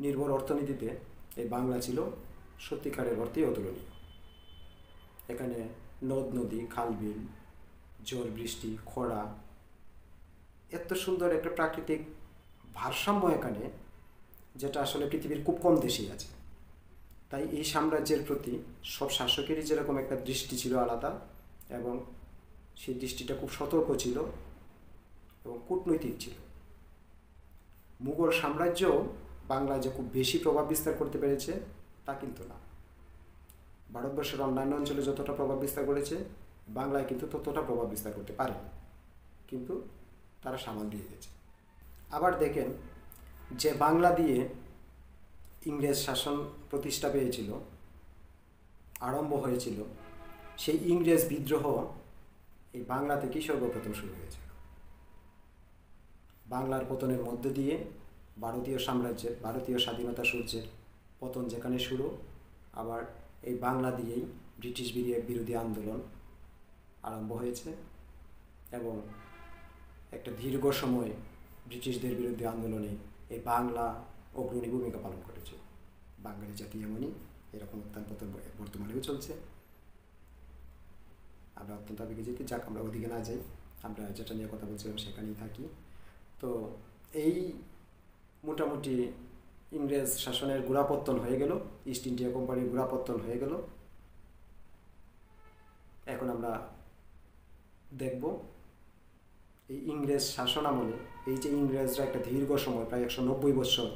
নির্ভর অর্থনীতিতে এই বাংলা ছিল সত্যিকারের অর্থেই অতুলনীয়। এখানে নদ নদী, খাল বিল, ঝড় বৃষ্টি, খরা, এত সুন্দর একটা প্রাকৃতিক ভারসাম্য এখানে, যেটা আসলে পৃথিবীর খুব কম দেশেই আছে। তাই এই সাম্রাজ্যের প্রতি সব শাসকেরই যেরকম একটা দৃষ্টি ছিল আলাদা, এবং সেই দৃষ্টিটা খুব সতর্ক ছিল এবং কূটনৈতিক ছিল। মুঘল সাম্রাজ্য বাংলায় যে খুব বেশি প্রভাব বিস্তার করতে পেরেছে তা কিন্তু না। ভারতবর্ষের অন্যান্য অঞ্চলে যতটা প্রভাব বিস্তার করেছে, বাংলায় কিন্তু ততটা প্রভাব বিস্তার করতে পারেনি, কিন্তু তারা সামাল দিয়ে দিয়েছে। আবার দেখেন, যে বাংলা দিয়ে ইংরেজ শাসন প্রতিষ্ঠা পেয়েছিল, আরম্ভ হয়েছিল, সেই ইংরেজ বিদ্রোহ এই বাংলা থেকেই সর্বপ্রথম শুরু হয়েছিল। বাংলার পতনের মধ্য দিয়ে ভারতীয় সাম্রাজ্যের, ভারতীয় স্বাধীনতা সূর্যের পতন যেখানে শুরু, আবার এই বাংলা দিয়েই ব্রিটিশ বিরোধী আন্দোলন আরম্ভ হয়েছে এবং একটা দীর্ঘ সময় ব্রিটিশদের বিরুদ্ধে আন্দোলনে এই বাংলা অগ্রণী ভূমিকা পালন করেছে। বাঙালি জাতি এমনই, এরকম উত্থান পতন বর্তমানেও চলছে। আমরা অত্যন্ত আবেগে যেতে, যাক আমরা ওদিকে না যাই, আমরা যেটা নিয়ে কথা বলছিলাম সেখানেই থাকি। তো এই মোটামুটি ইংরেজ শাসনের গোড়াপত্তন হয়ে গেল, ইস্ট ইন্ডিয়া কোম্পানির গোড়াপত্তন হয়ে গেল। এখন আমরা দেখব এই ইংরেজ শাসন আমলে, এই যে ইংরেজরা একটা দীর্ঘ সময়, প্রায় 190 বছর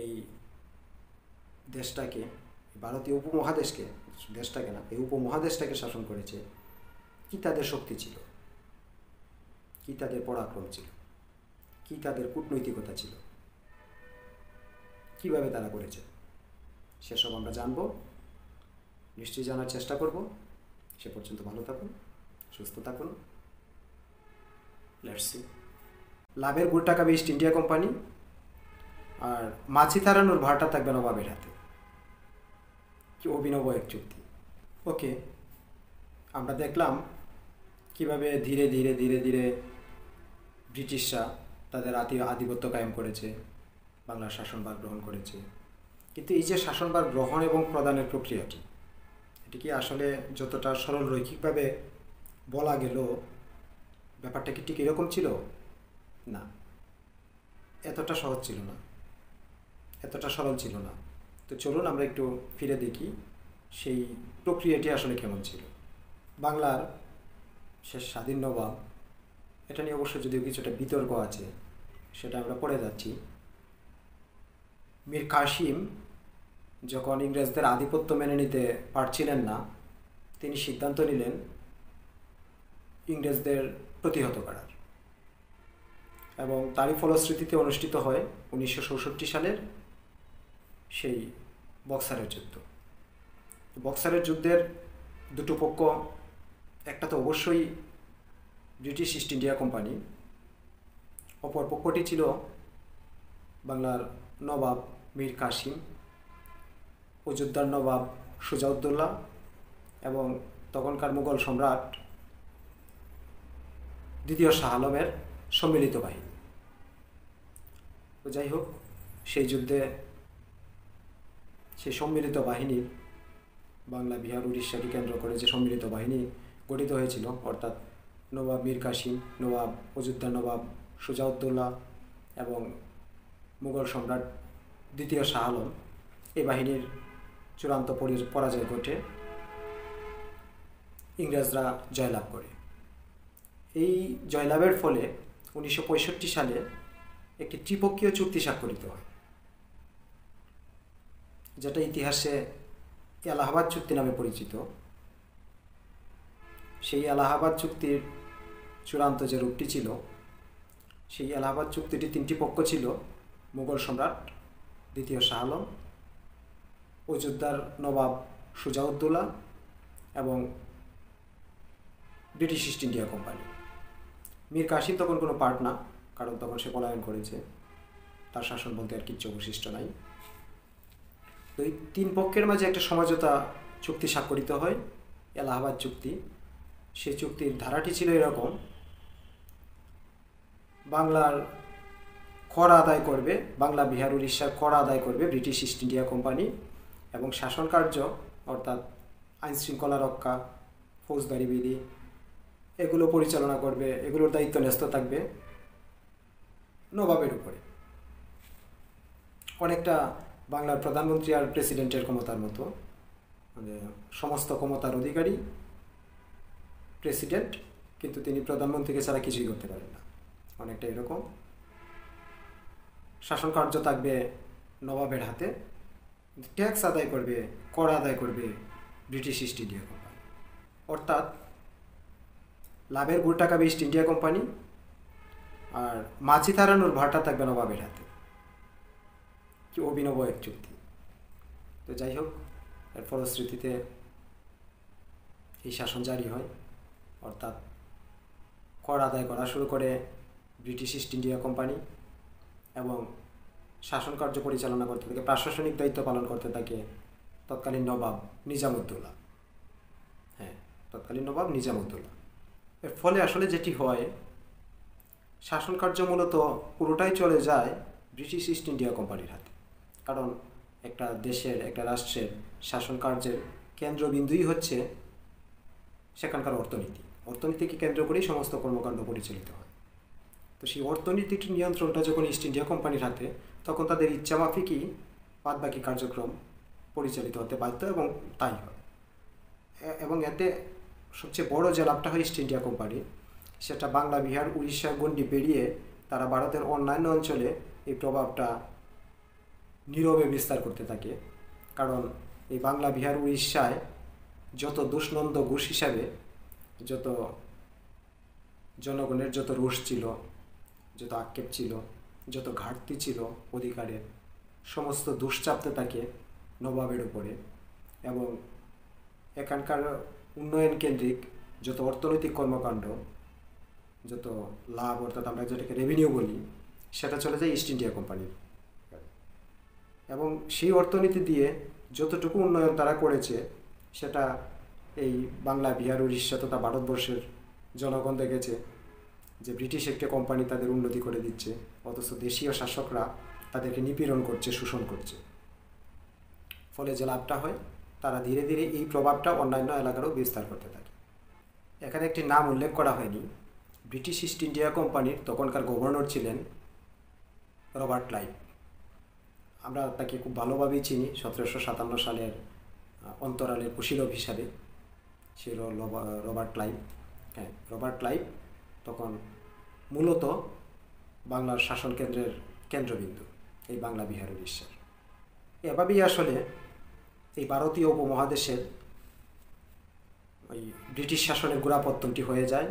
এই দেশটাকে, ভারতীয় উপমহাদেশকে, দেশটাকে না, এই উপমহাদেশটাকে শাসন করেছে, কি তাদের শক্তি ছিল, কি তাদের পরাক্রম ছিল, কি তাদের কূটনৈতিকতা ছিল, কিভাবে তারা করেছে, সেসব আমরা জানব, নিশ্চয়ই জানার চেষ্টা করব। সে পর্যন্ত ভালো থাকুন, সুস্থ থাকুন। Let's see. লাভের গুড় টাকা ইস্ট ইন্ডিয়া কোম্পানি, আর মাছি তাড়ানোর ভাড়টা থাকবে নবাবের হাতে। কি অভিনব এক চুক্তি। ওকে, আমরা দেখলাম কিভাবে ধীরে ধীরে ধীরে ধীরে ব্রিটিশরা তাদের আধিপত্য কায়েম করেছে, বাংলার শাসনভার গ্রহণ করেছে। কিন্তু এই যে শাসনভার গ্রহণ এবং প্রদানের প্রক্রিয়াটি, এটি কি আসলে যতটা সরল রৈখিকভাবে বলা গেল, ব্যাপারটা কি ঠিক এরকম ছিল? না, এতটা সহজ ছিল না, এতটা সরল ছিল না। তো চলুন আমরা একটু ফিরে দেখি সেই প্রক্রিয়াটি আসলে কেমন ছিল। বাংলার শেষ স্বাধীন নবাব, এটা নিয়ে অবশ্য যদিও কিছুটা বিতর্ক আছে, সেটা আমরা পড়ে যাচ্ছি। মীর কাসিম যখন ইংরেজদের আধিপত্য মেনে নিতে পারছিলেন না, তিনি সিদ্ধান্ত নিলেন ইংরেজদের প্রতিহত করার, এবং তারই ফলশ্রুতিতে অনুষ্ঠিত হয় 1964 সালের সেই বক্সারের যুদ্ধ। বক্সারের যুদ্ধের দুটো পক্ষ, একটা তো অবশ্যই ব্রিটিশ ইস্ট ইন্ডিয়া কোম্পানি, অপর পক্ষটি ছিল বাংলার নবাব মীর কাসিম, অযোধ্যার নবাব সুজাউদ্দৌলা এবং তখনকার মুঘল সম্রাট দ্বিতীয় শাহ আলমের সম্মিলিত বাহিনী। তো যাই হোক, সেই যুদ্ধে সেই সম্মিলিত বাহিনীর বাংলা, বিহার, উড়িষ্যাকে কেন্দ্র করে যে সম্মিলিত বাহিনী গঠিত হয়েছিল, অর্থাৎ নবাব মীর কাসিম, নবাব অযোধ্যার নবাব সুজাউদ্দৌলা এবং মুঘল সম্রাট দ্বিতীয় শাহ আলম, এই বাহিনীর চূড়ান্ত পরাজয় ঘটে ইংরেজরা জয়লাভ করে। এই জয়লাভের ফলে 1965 সালে একটি ত্রিপক্ষীয় চুক্তি স্বাক্ষরিত হয়, যেটা ইতিহাসে এলাহাবাদ চুক্তি নামে পরিচিত। সেই এলাহাবাদ চুক্তির চূড়ান্ত যে রূপটি ছিল, সেই এলাহাবাদ চুক্তিটি 3টি পক্ষ ছিল: মুঘল সম্রাট দ্বিতীয় শাহ আলম, অযোধ্যার নবাব সুজাউদ্দৌলা এবং British East India Company. Mir Qasim তখন কোনো পার্ট না, কারণ তখন সে পলায়ন করেছে, তার শাসন বলতে আর কিচ্ছু অবশিষ্ট নাই। তো এই 3 পক্ষের মাঝে একটা সমঝোতা চুক্তি স্বাক্ষরিত হয়, এলাহাবাদ চুক্তি। সেই চুক্তির ধারাটি ছিল এরকম: বাংলার কর আদায় করবে, বাংলা, বিহার, উড়িষ্যার কর আদায় করবে ব্রিটিশ ইস্ট ইন্ডিয়া কোম্পানি, এবং শাসন কার্য অর্থাৎ আইনশৃঙ্খলা রক্ষা, ফৌজদারি বিধি, এগুলো পরিচালনা করবে, এগুলোর দায়িত্ব ন্যস্ত থাকবে নবাবের উপরে। অনেকটা বাংলার প্রধানমন্ত্রী আর প্রেসিডেন্টের ক্ষমতার মতো, মানে সমস্ত ক্ষমতার অধিকারী প্রেসিডেন্ট, কিন্তু তিনি প্রধানমন্ত্রীকে ছাড়া কিছুই করতে পারেন না, অনেকটা এরকম। শাসন কার্য থাকবে নবাবের হাতে, ট্যাক্স আদায় করবে, কর আদায় করবে ব্রিটিশ ইস্ট ইন্ডিয়া কোম্পানি, অর্থাৎ লাভের গুড় টাকাবে ইস্ট ইন্ডিয়া কোম্পানি, আর মাছি তাড়ানোর ভাড়টা থাকবে নবাবের হাতে। কি অভিনব এক চুক্তি! তো যাই হোক, এর ফলশ্রুতিতে এই শাসন জারি হয়, অর্থাৎ কর আদায় করা শুরু করে ব্রিটিশ ইস্ট ইন্ডিয়া কোম্পানি, এবং শাসন কার্য পরিচালনা করতে থাকে, প্রশাসনিক দায়িত্ব পালন করতে থাকে তৎকালীন নবাব নিজামউদ্দৌলা। তৎকালীন নবাব নিজামউদ্দৌলা। এর ফলে আসলে যেটি হয়, শাসন কার্য মূলত পুরোটাই চলে যায় ব্রিটিশ ইস্ট ইন্ডিয়া কোম্পানির হাতে, কারণ একটা দেশের, একটা রাষ্ট্রের শাসন কার্যের কেন্দ্রবিন্দুই হচ্ছে সেখানকার অর্থনীতি। অর্থনীতিকে কেন্দ্র করেই সমস্ত কর্মকাণ্ড পরিচালিত হয়। তো সেই অর্থনীতির নিয়ন্ত্রণটা যখন ইস্ট ইন্ডিয়া কোম্পানির হাতে, তখন তাদের ইচ্ছামাফিকই বাদবাকি কার্যক্রম পরিচালিত হতে বাধ্য, এবং তাই হয়। এবং এতে সবচেয়ে বড় যে লাভটা হয় ইস্ট ইন্ডিয়া কোম্পানির, সেটা বাংলা, বিহার, উড়িষ্যার গণ্ডি পেরিয়ে তারা ভারতের অন্যান্য অঞ্চলে এই প্রভাবটা নীরবে বিস্তার করতে থাকে। কারণ এই বাংলা, বিহার, উড়িষ্যায় যত দুষ্নন্দ ঘুষ হিসাবে যত জনগণের যত রোষ ছিল, যত আক্ষেপ ছিল, যত ঘাটতি ছিল অধিকারের, সমস্ত দোষ চাপতে থাকে নবাবের উপরে। এবং এখানকার উন্নয়ন কেন্দ্রিক যত অর্থনৈতিক কর্মকাণ্ড, যত লাভ, অর্থাৎ আমরা যেটাকে রেভিনিউ বলি, সেটা চলে যায় ইস্ট ইন্ডিয়া কোম্পানির। এবং সেই অর্থনীতি দিয়ে যতটুকু উন্নয়ন তারা করেছে, সেটা এই বাংলা, বিহার, উড়িষ্যা তথা ভারতবর্ষের জনগণ দেখেছে যে ব্রিটিশ একটা কোম্পানি তাদের উন্নতি করে দিচ্ছে, অথচ দেশীয় শাসকরা তাদেরকে নিপীড়ন করছে, শোষণ করছে। ফলে যে লাভটা হয়, তারা ধীরে ধীরে এই প্রভাবটা অন্যান্য এলাকারও বিস্তার করতে থাকে। এখানে একটি নাম উল্লেখ করা হয়নি। ব্রিটিশ ইস্ট ইন্ডিয়া কোম্পানির তখনকার গভর্নর ছিলেন রবার্ট ক্লাইভ। আমরা তাকে খুব ভালোভাবেই চিনি 1757 সালের অন্তরালের কুশীলব হিসাবে ছিল রবার্ট ক্লাইভ। রবার্ট ক্লাইভ তখন মূলত বাংলার শাসন কেন্দ্রের কেন্দ্রবিন্দু এই বাংলা, বিহার, উড়িষ্যার। এভাবেই আসলে এই ভারতীয় উপমহাদেশের ওই ব্রিটিশ শাসনের গোড়াপত্তনটি হয়ে যায়,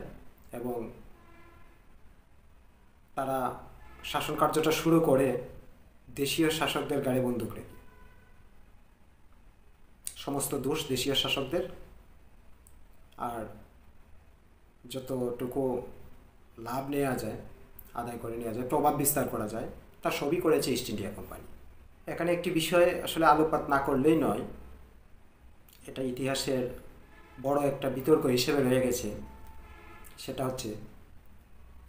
এবং তারা শাসন কার্যটা শুরু করে দেশীয় শাসকদের গাড়ি বন্দুক রেখে। সমস্ত দোষ দেশীয় শাসকদের, আর যতটুকু লাভ নেওয়া যায়, আদায় করে নেওয়া যায়, প্রভাব বিস্তার করা যায়, তা সবই করেছে ইস্ট ইন্ডিয়া কোম্পানি। এখানে একটি বিষয় আসলে আলোকপাত না করলেই নয়, এটা ইতিহাসের বড় একটা বিতর্ক হিসেবে রয়ে গেছে, সেটা হচ্ছে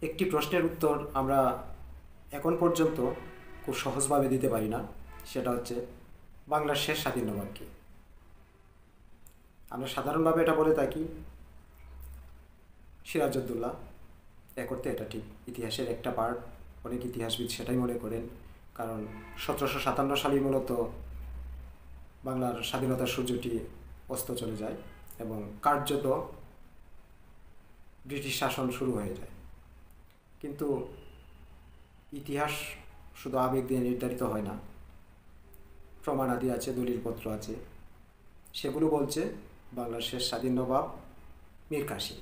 একটি প্রশ্নের উত্তর আমরা এখন পর্যন্ত খুব সহজভাবে দিতে পারি না। সেটা হচ্ছে বাংলার শেষ স্বাধীন নবাব কে। আমরা সাধারণভাবে এটা বলে থাকি সিরাজউদ্দৌলা। এক অর্থে এটা ঠিক, ইতিহাসের একটা পার্ট, অনেক ইতিহাসবিদ সেটাই মনে করেন। কারণ 1757 সালেই মূলত বাংলার স্বাধীনতার সূর্যটি অস্ত চলে যায় এবং কার্যত ব্রিটিশ শাসন শুরু হয়ে যায়। কিন্তু ইতিহাস শুধু আবেগ দিয়ে নির্ধারিত হয় না, প্রমাণাদি আছে, দলিলপত্র আছে, সেগুলো বলছে বাংলার শেষ স্বাধীন নবাব মীর কাসেম।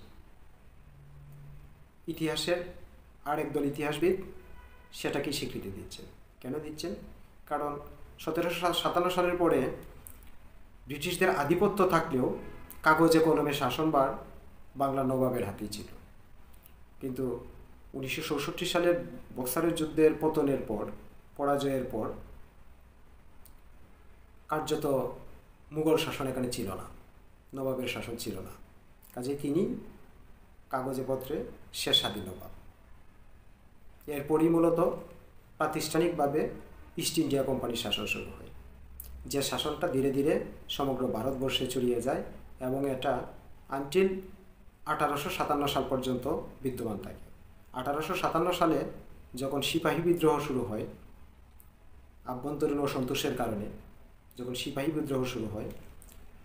ইতিহাসের আরেক দল ইতিহাসবিদ সেটাকে স্বীকৃতি দিচ্ছেন। কেন দিচ্ছেন? কারণ 1757 সালের পরে ব্রিটিশদের আধিপত্য থাকলেও কাগজে কলমে শাসনভার বাংলার নবাবের হাতেই ছিল। কিন্তু 1964 সালের বক্সারের যুদ্ধের পতনের পর, পরাজয়ের পর কার্যত মুঘল শাসন এখানে ছিল না, নবাবের শাসন ছিল না। কাজেই তিনি কাগজে পত্রে শেষ স্বাধীন নবাব। এরপরই মূলত প্রাতিষ্ঠানিকভাবে ইস্ট ইন্ডিয়া কোম্পানির শাসন শুরু হয়, যে শাসনটা ধীরে ধীরে সমগ্র ভারতবর্ষে ছড়িয়ে যায় এবং এটা আনটিল 1857 সাল পর্যন্ত বিদ্যমান থাকে। 1857 সালে যখন সিপাহী বিদ্রোহ শুরু হয়, আভ্যন্তরীণ অসন্তোষের কারণে যখন সিপাহী বিদ্রোহ শুরু হয়,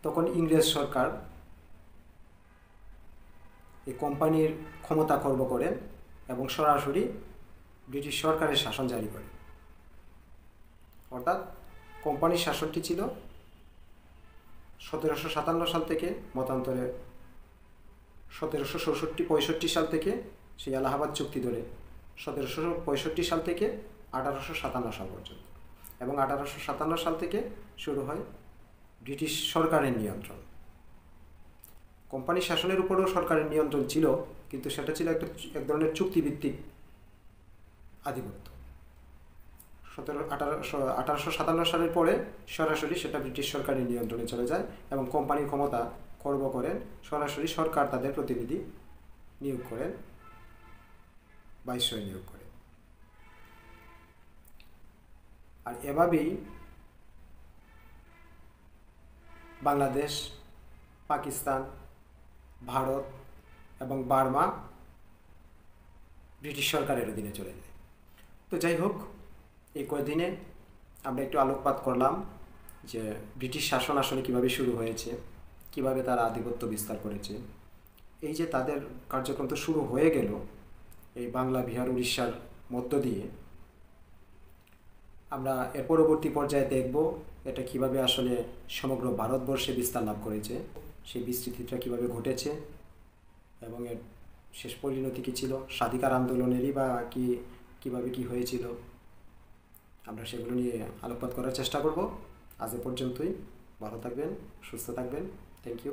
তখন ইংরেজ সরকার এই কোম্পানির ক্ষমতা খর্ব করেন এবং সরাসরি ব্রিটিশ সরকারের শাসন জারি করে। অর্থাৎ কোম্পানির শাসনটি ছিল 1757 সাল থেকে, মতান্তরে 1765 সাল থেকে সেই এলাহাবাদ চুক্তি ধরে 1765 সাল থেকে 1857 সাল পর্যন্ত, এবং 1857 সাল থেকে শুরু হয় ব্রিটিশ সরকারের নিয়ন্ত্রণ। কোম্পানি শাসনের উপরেও সরকারের নিয়ন্ত্রণ ছিল, কিন্তু সেটা ছিল এক ধরনের চুক্তিভিত্তিক আধিপত্য। 1857 সালের পরে সরাসরি সেটা ব্রিটিশ সরকারের নিয়ন্ত্রণে চলে যায় এবং কোম্পানির ক্ষমতা খর্ব করেন, সরাসরি সরকার তাদের প্রতিনিধি নিয়োগ করেন, ভাইসরয় নিয়োগ করেন। আর এভাবেই বাংলাদেশ, পাকিস্তান, ভারত এবং বার্মা ব্রিটিশ সরকারের অধীনে চলে যায়। তো যাই হোক, এই কয়েকদিনে আমরা একটু আলোকপাত করলাম যে ব্রিটিশ শাসন আসলে কীভাবে শুরু হয়েছে, কিভাবে তারা আধিপত্য বিস্তার করেছে। এই যে তাদের কার্যক্রম তো শুরু হয়ে গেল এই বাংলা, বিহার, উড়িষ্যার মধ্য দিয়ে, আমরা এর পরবর্তী পর্যায়ে দেখব এটা কিভাবে আসলে সমগ্র ভারতবর্ষে বিস্তার লাভ করেছে, সেই বিস্তৃতিটা কীভাবে ঘটেছে এবং এর শেষ পরিণতি কী ছিল, স্বাধিকার আন্দোলনেরই বা কীভাবে কী হয়েছিল, আমরা সেগুলো নিয়ে আলোকপাত করার চেষ্টা করব। আজ এ পর্যন্তই। ভালো থাকবেন, সুস্থ থাকবেন। Thank you.